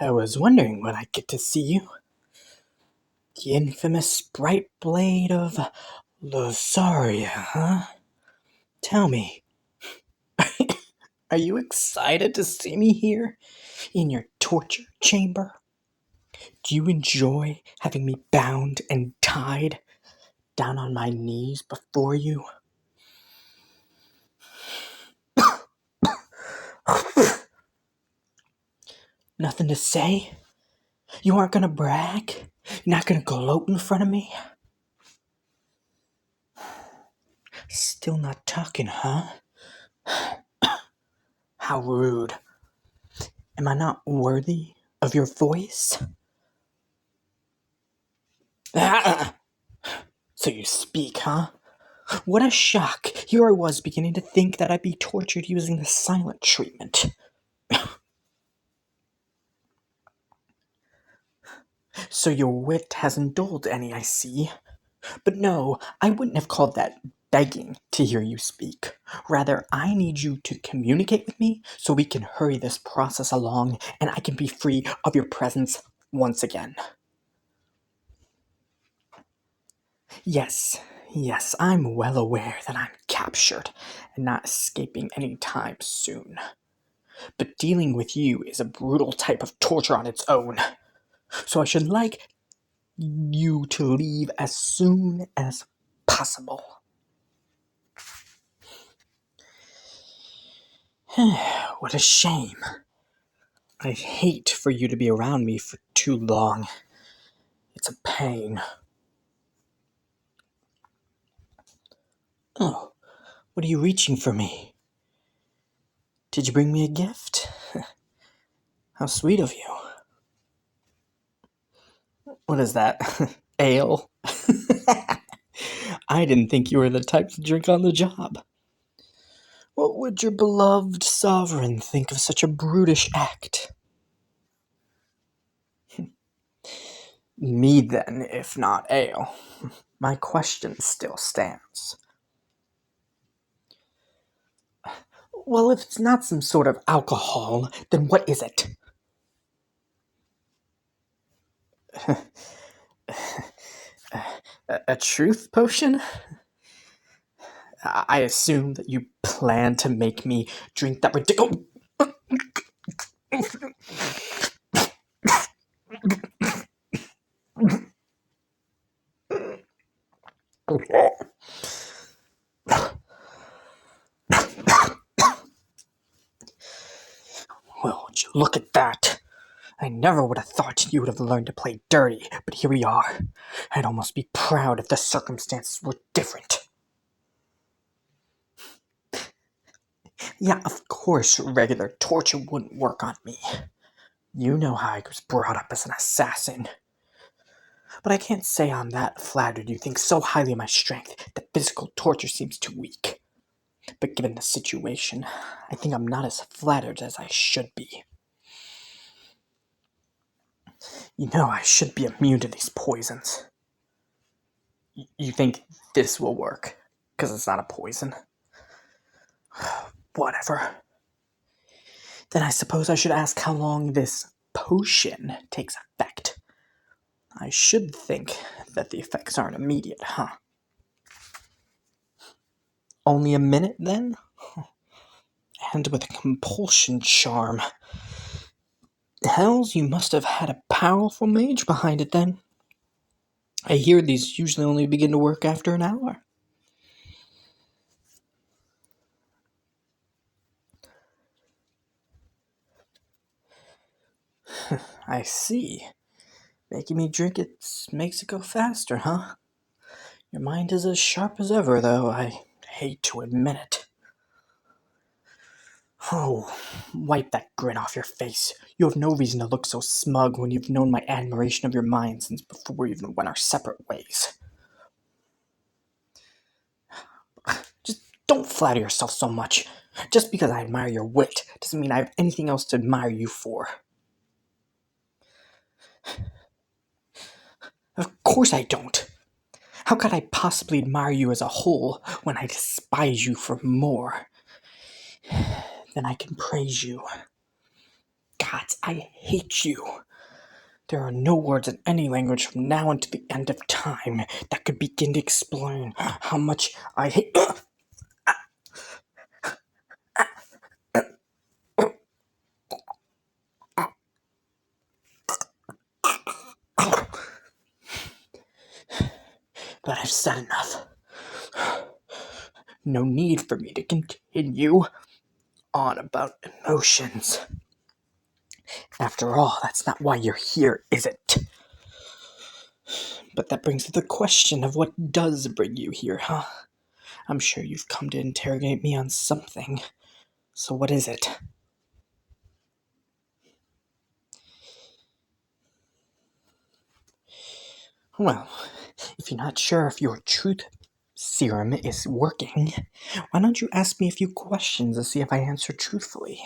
I was wondering when I'd get to see you. The infamous bright blade of Losaria, huh? Tell me, are you excited to see me here in your torture chamber? Do you enjoy having me bound and tied down on my knees before you? Nothing to say? You aren't gonna brag? You're not gonna gloat in front of me? Still not talking, huh? How rude. Am I not worthy of your voice? So you speak, huh? What a shock. Here I was beginning to think that I'd be tortured using the silent treatment. So your wit hasn't dulled any, I see. But no, I wouldn't have called that begging to hear you speak. Rather, I need you to communicate with me so we can hurry this process along and I can be free of your presence once again. Yes, I'm well aware that I'm captured and not escaping any time soon. But dealing with you is a brutal type of torture on its own. So I should like you to leave as soon as possible. What a shame. I hate for you to be around me for too long. It's a pain. Oh, what are you reaching for me? Did you bring me a gift? How sweet of you. What is that? Ale? I didn't think you were the type to drink on the job. What would your beloved sovereign think of such a brutish act? Me then, if not ale. My question still stands. Well, if it's not some sort of alcohol, then what is it? A truth potion? I assume that you plan to make me drink that ridiculous... Well, would you look at that? I never would have thought you would have learned to play dirty, but here we are. I'd almost be proud if the circumstances were different. Yeah, of course regular torture wouldn't work on me. You know how I was brought up as an assassin. But I can't say I'm that flattered you think so highly of my strength that physical torture seems too weak. But given the situation, I think I'm not as flattered as I should be. You know I should be immune to these poisons. You think this will work, because it's not a poison? Whatever. Then I suppose I should ask how long this potion takes effect. I should think that the effects aren't immediate, huh? Only a minute, then? And with a compulsion charm. Hells, you must have had a powerful mage behind it, then. I hear these usually only begin to work after an hour. I see. Making me drink it makes it go faster, huh? Your mind is as sharp as ever, though I hate to admit it. Oh, wipe that grin off your face. You have no reason to look so smug when you've known my admiration of your mind since before we even went our separate ways. Just don't flatter yourself so much. Just because I admire your wit doesn't mean I have anything else to admire you for. Of course I don't. How could I possibly admire you as a whole when I despise you for more than I can praise you? cats, I hate you. There are no words in any language from now until the end of time that could begin to explain how much I hate. But I've said enough. No need for me to continue on about emotions. After all, that's not why you're here, is it? But that brings to the question of what does bring you here, huh? I'm sure you've come to interrogate me on something. So what is it? Well, if you're not sure if your truth serum is working, why don't you ask me a few questions to see if I answer truthfully?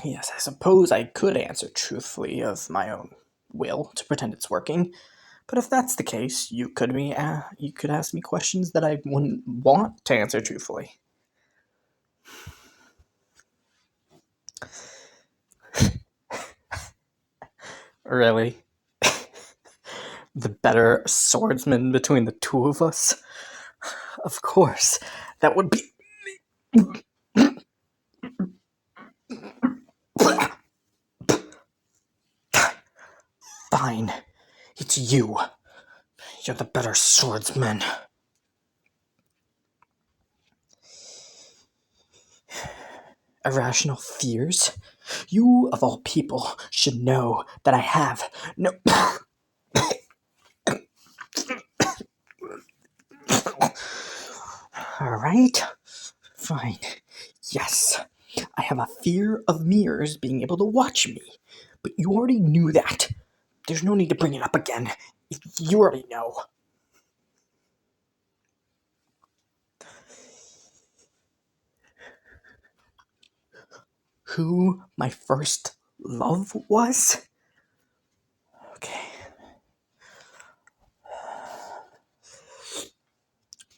Yes, I suppose I could answer truthfully of my own will to pretend it's working. But if that's the case, you could ask me questions that I wouldn't want to answer truthfully. Really? The better swordsman between the two of us? Of course. That would be. Fine. It's you. You're the better swordsman. Irrational fears? You, of all people, should know that I have no. Alright? Fine. Yes. I have a fear of mirrors being able to watch me. But you already knew that. There's no need to bring it up again. You already know. Who my first love was? Okay.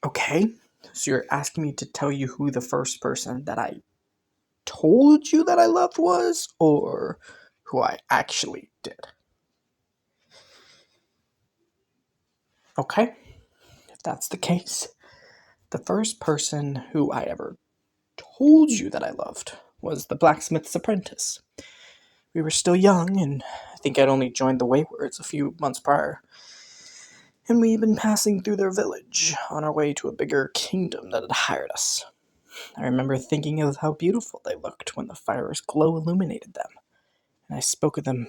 Okay. So you're asking me to tell you who the first person that I told you that I loved was, or who I actually did? Okay. If that's the case, the first person who I ever told you that I loved was the blacksmith's apprentice. We were still young, and I think I'd only joined the Waywards a few months prior. And we'd been passing through their village on our way to a bigger kingdom that had hired us. I remember thinking of how beautiful they looked when the fire's glow illuminated them, and I spoke of them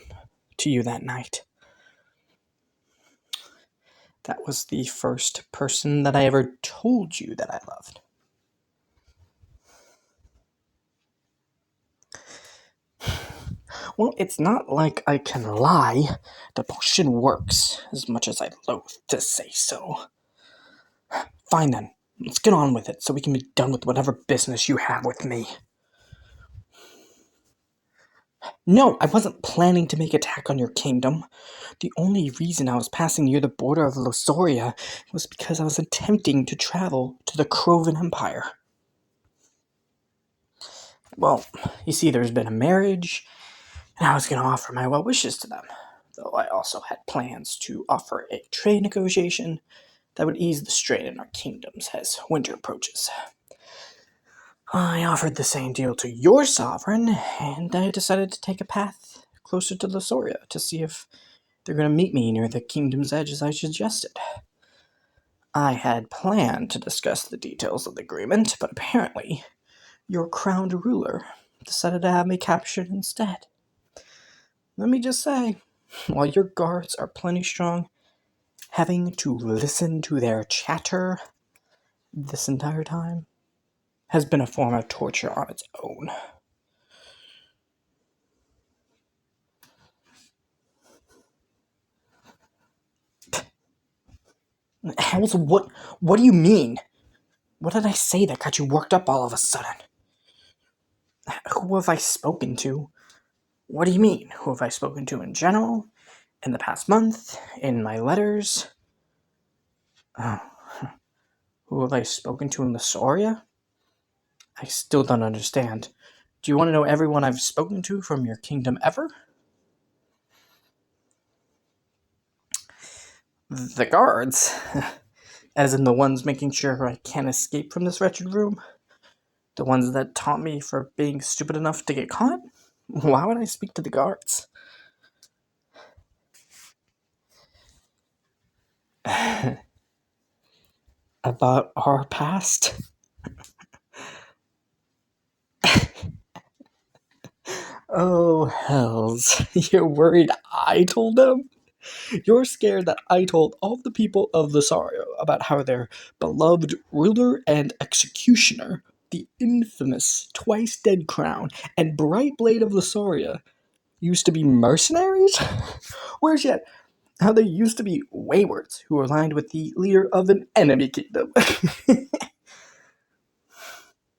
to you that night. That was the first person that I ever told you that I loved. Well, it's not like I can lie. The potion works, as much as I'd loathe to say so. Fine then, let's get on with it so we can be done with whatever business you have with me. No, I wasn't planning to make attack on your kingdom. The only reason I was passing near the border of Losoria was because I was attempting to travel to the Crovan Empire. Well, you see, there's been a marriage, and I was going to offer my well wishes to them, though I also had plans to offer a trade negotiation that would ease the strain in our kingdoms as winter approaches. I offered the same deal to your sovereign, and I decided to take a path closer to Losoria to see if they're going to meet me near the kingdom's edge as I suggested. I had planned to discuss the details of the agreement, but apparently your crowned ruler decided to have me captured instead. Let me just say, while your guards are plenty strong, having to listen to their chatter this entire time has been a form of torture on its own. Also, what do you mean? What did I say that got you worked up all of a sudden? Who have I spoken to? What do you mean? Who have I spoken to in general? In the past month? In my letters? Oh. Who have I spoken to in Losoria? I still don't understand. Do you want to know everyone I've spoken to from your kingdom ever? The guards? As in the ones making sure I can't escape from this wretched room? The ones that taunt me for being stupid enough to get caught? Why would I speak to the guards? About our past? Oh, hells. You're worried I told them? You're scared that I told all the people of Losario about how their beloved ruler and executioner, the infamous twice-dead crown and bright blade of Losaria, used to be mercenaries? Where's yet how they used to be waywards who were aligned with the leader of an enemy kingdom?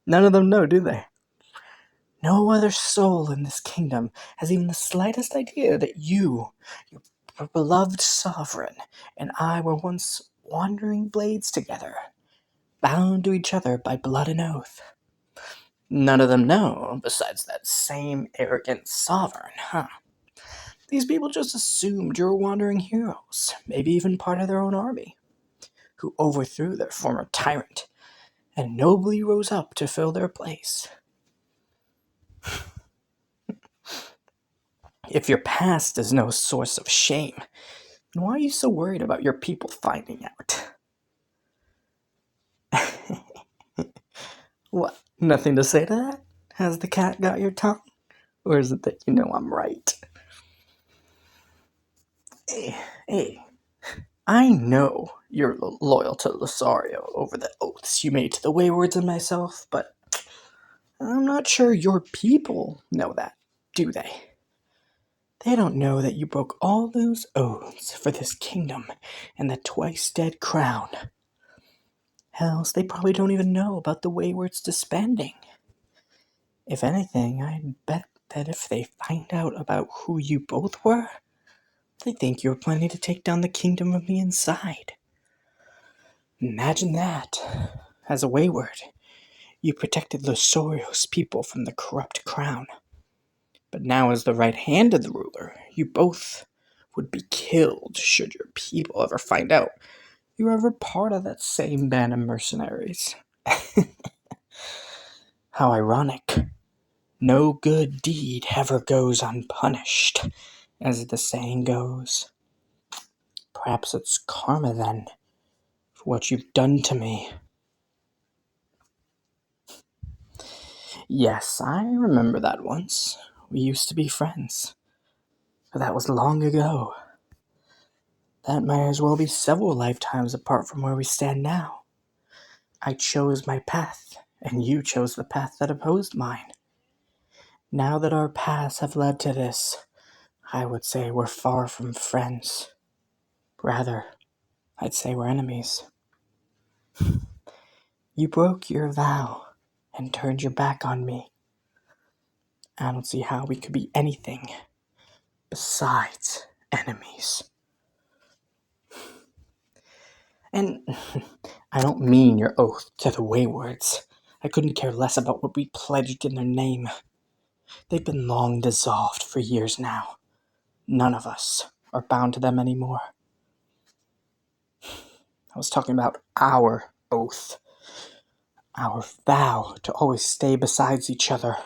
None of them know, do they? No other soul in this kingdom has even the slightest idea that you, your beloved sovereign, and I were once wandering blades together, bound to each other by blood and oath. None of them know, besides that same arrogant sovereign, huh? These people just assumed you were wandering heroes, maybe even part of their own army, who overthrew their former tyrant and nobly rose up to fill their place. If your past is no source of shame, then why are you so worried about your people finding out? What? Nothing to say to that? Has the cat got your tongue? Or is it that you know I'm right? Hey, I know you're loyal to Losario over the oaths you made to the Waywards and myself, but I'm not sure your people know that, do they? They don't know that you broke all those oaths for this kingdom and the twice-dead crown. Hells, they probably don't even know about the Waywards disbanding. If anything, I'd bet that if they find out about who you both were, they think you were planning to take down the kingdom from the inside. Imagine that. As a wayward, you protected Losorio's people from the corrupt crown. But now as the right hand of the ruler, you both would be killed should your people ever find out you were ever part of that same band of mercenaries. How ironic. No good deed ever goes unpunished, as the saying goes. Perhaps it's karma then, for what you've done to me. Yes, I remember that once. We used to be friends. But that was long ago. That might as well be several lifetimes apart from where we stand now. I chose my path, and you chose the path that opposed mine. Now that our paths have led to this, I would say we're far from friends. Rather, I'd say we're enemies. You broke your vow and turned your back on me. I don't see how we could be anything besides enemies. And I don't mean your oath to the Waywards. I couldn't care less about what we pledged in their name. They've been long dissolved for years now. None of us are bound to them anymore. I was talking about our oath. Our vow to always stay beside each other.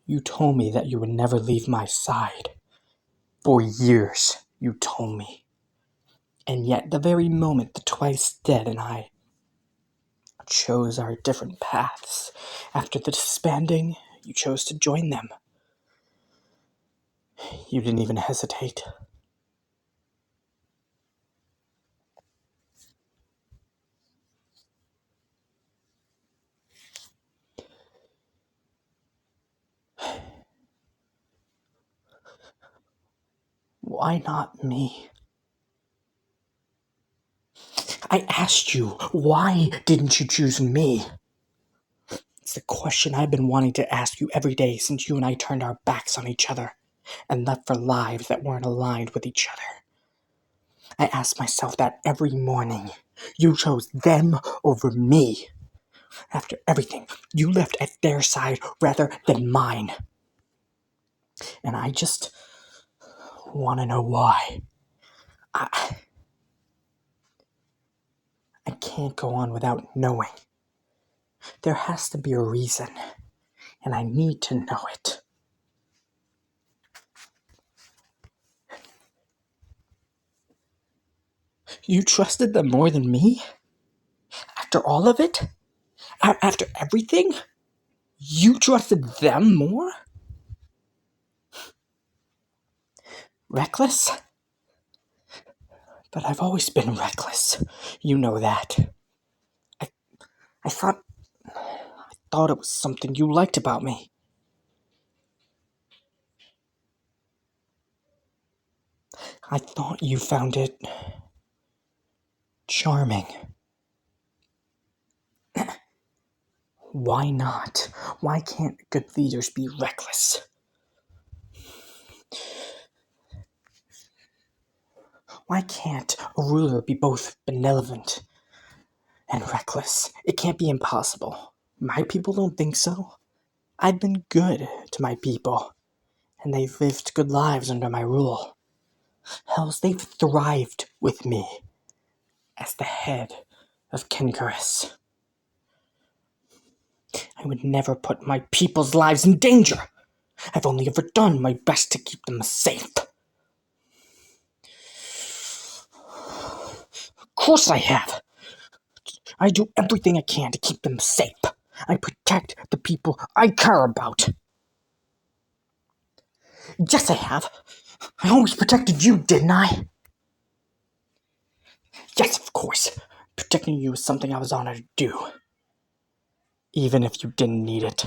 You told me that you would never leave my side. For years, you told me. And yet, the very moment the twice dead and I chose our different paths, after the disbanding, you chose to join them. You didn't even hesitate. Why not me? I asked you, why didn't you choose me? It's the question I've been wanting to ask you every day since you and I turned our backs on each other and left for lives that weren't aligned with each other. I ask myself that every morning. You chose them over me. After everything, you left at their side rather than mine. And I just want to know why. I can't go on without knowing. There has to be a reason, and I need to know it. You trusted them more than me? After all of it? After everything? You trusted them more? Reckless? But I've always been reckless. You know that. I thought it was something you liked about me. I thought you found it charming. Why not? Why can't good leaders be reckless? Why can't a ruler be both benevolent and reckless? It can't be impossible. My people don't think so. I've been good to my people, and they've lived good lives under my rule. Hells, they've thrived with me as the head of Kinkaris. I would never put my people's lives in danger. I've only ever done my best to keep them safe. Of course I have. I do everything I can to keep them safe. I protect the people I care about. Yes, I have. I always protected you, didn't I? Yes, of course. Protecting you is something I was honored to do. Even if you didn't need it,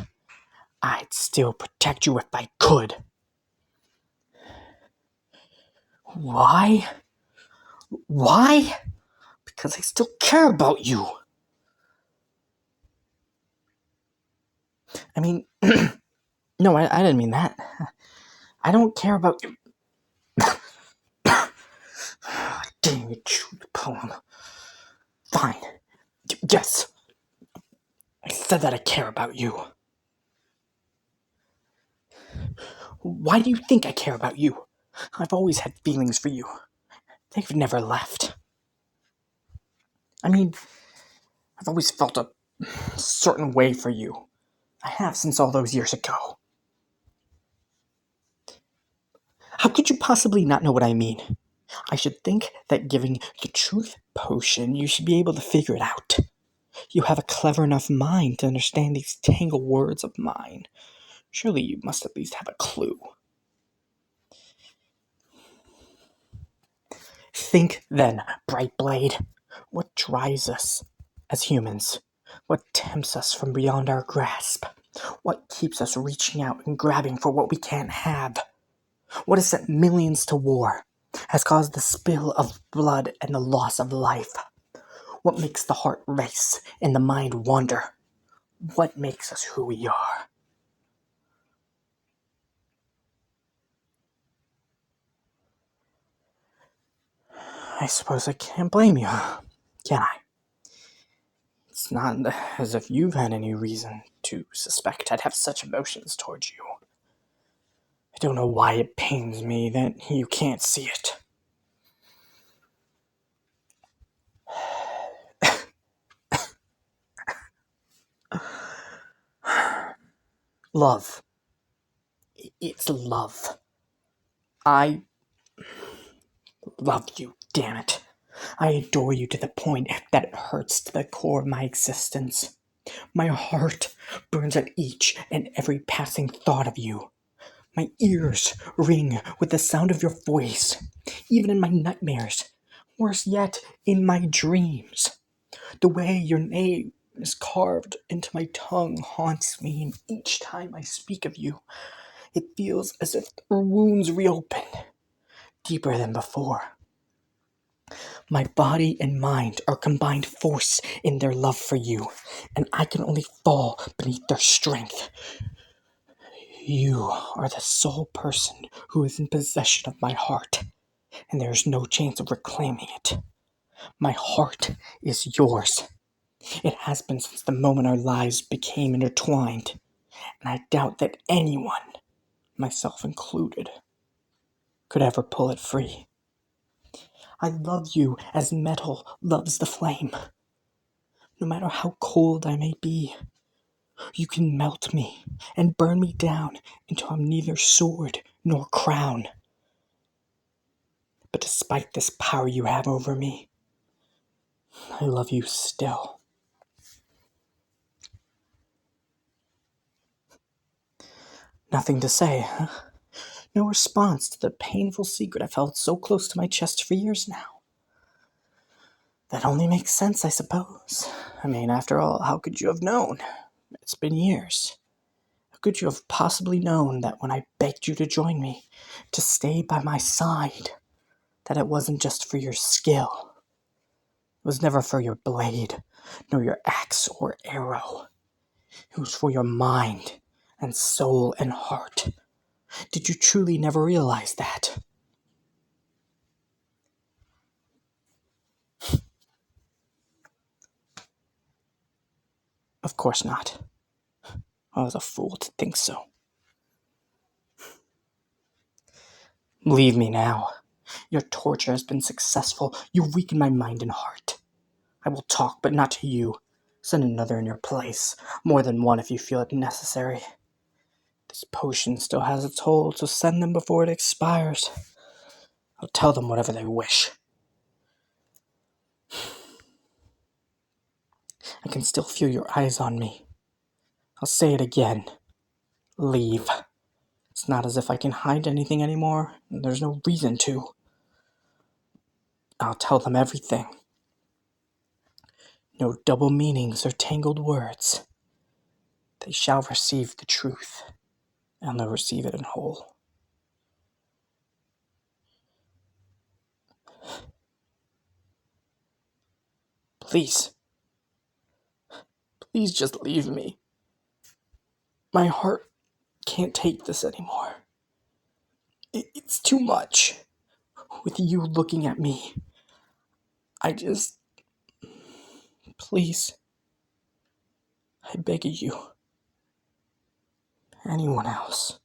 I'd still protect you if I could. Why? Why? Because I still care about you. I mean, no, I didn't mean that. I don't care about you. Dang it, chew the poem. Fine. Yes. I said that I care about you. Why do you think I care about you? I've always had feelings for you. They've never left. I mean, I've always felt a certain way for you. I have since all those years ago. How could you possibly not know what I mean? I should think that giving the truth potion, you should be able to figure it out. You have a clever enough mind to understand these tangled words of mine. Surely you must at least have a clue. Think then, Bright Blade. What drives us as humans? What tempts us from beyond our grasp? What keeps us reaching out and grabbing for what we can't have? What has sent millions to war? Has caused the spill of blood and the loss of life? What makes the heart race and the mind wander? What makes us who we are? I suppose I can't blame you, can I? It's not as if you've had any reason to suspect I'd have such emotions towards you. I don't know why it pains me that you can't see it. Love. It's love. I love you, damn it. I adore you to the point that it hurts to the core of my existence. My heart burns at each and every passing thought of you. My ears ring with the sound of your voice, even in my nightmares. Worse yet, in my dreams. The way your name is carved into my tongue haunts me, and each time I speak of you, it feels as if the wounds reopen, deeper than before. My body and mind are combined force in their love for you, and I can only fall beneath their strength. You are the sole person who is in possession of my heart, and there is no chance of reclaiming it. My heart is yours, It has been since the moment our lives became intertwined, and I doubt that anyone, myself included, could ever pull it free. I love you as metal loves the flame. No matter how cold I may be, you can melt me and burn me down until I'm neither sword nor crown. But despite this power you have over me, I love you still. Nothing to say, huh? No response to the painful secret I've held so close to my chest for years now. That only makes sense, I suppose. I mean, after all, how could you have known? It's been years. How could you have possibly known that when I begged you to join me, to stay by my side, that it wasn't just for your skill? It was never for your blade, nor your axe or arrow. It was for your mind and soul and heart. Did you truly never realize that? Of course not. I was a fool to think so. Leave me now. Your torture has been successful. You've weakened my mind and heart. I will talk, but not to you. Send another in your place. More than one if you feel it necessary. This potion still has its hold, so send them before it expires. I'll tell them whatever they wish. I can still feel your eyes on me. I'll say it again. Leave. It's not as if I can hide anything anymore, and there's no reason to. I'll tell them everything. No double meanings or tangled words. They shall receive the truth, and they'll receive it in whole. Please. Please just leave me. My heart can't take this anymore. It's too much. With you looking at me, I just... Please. I beg of you. Anyone else.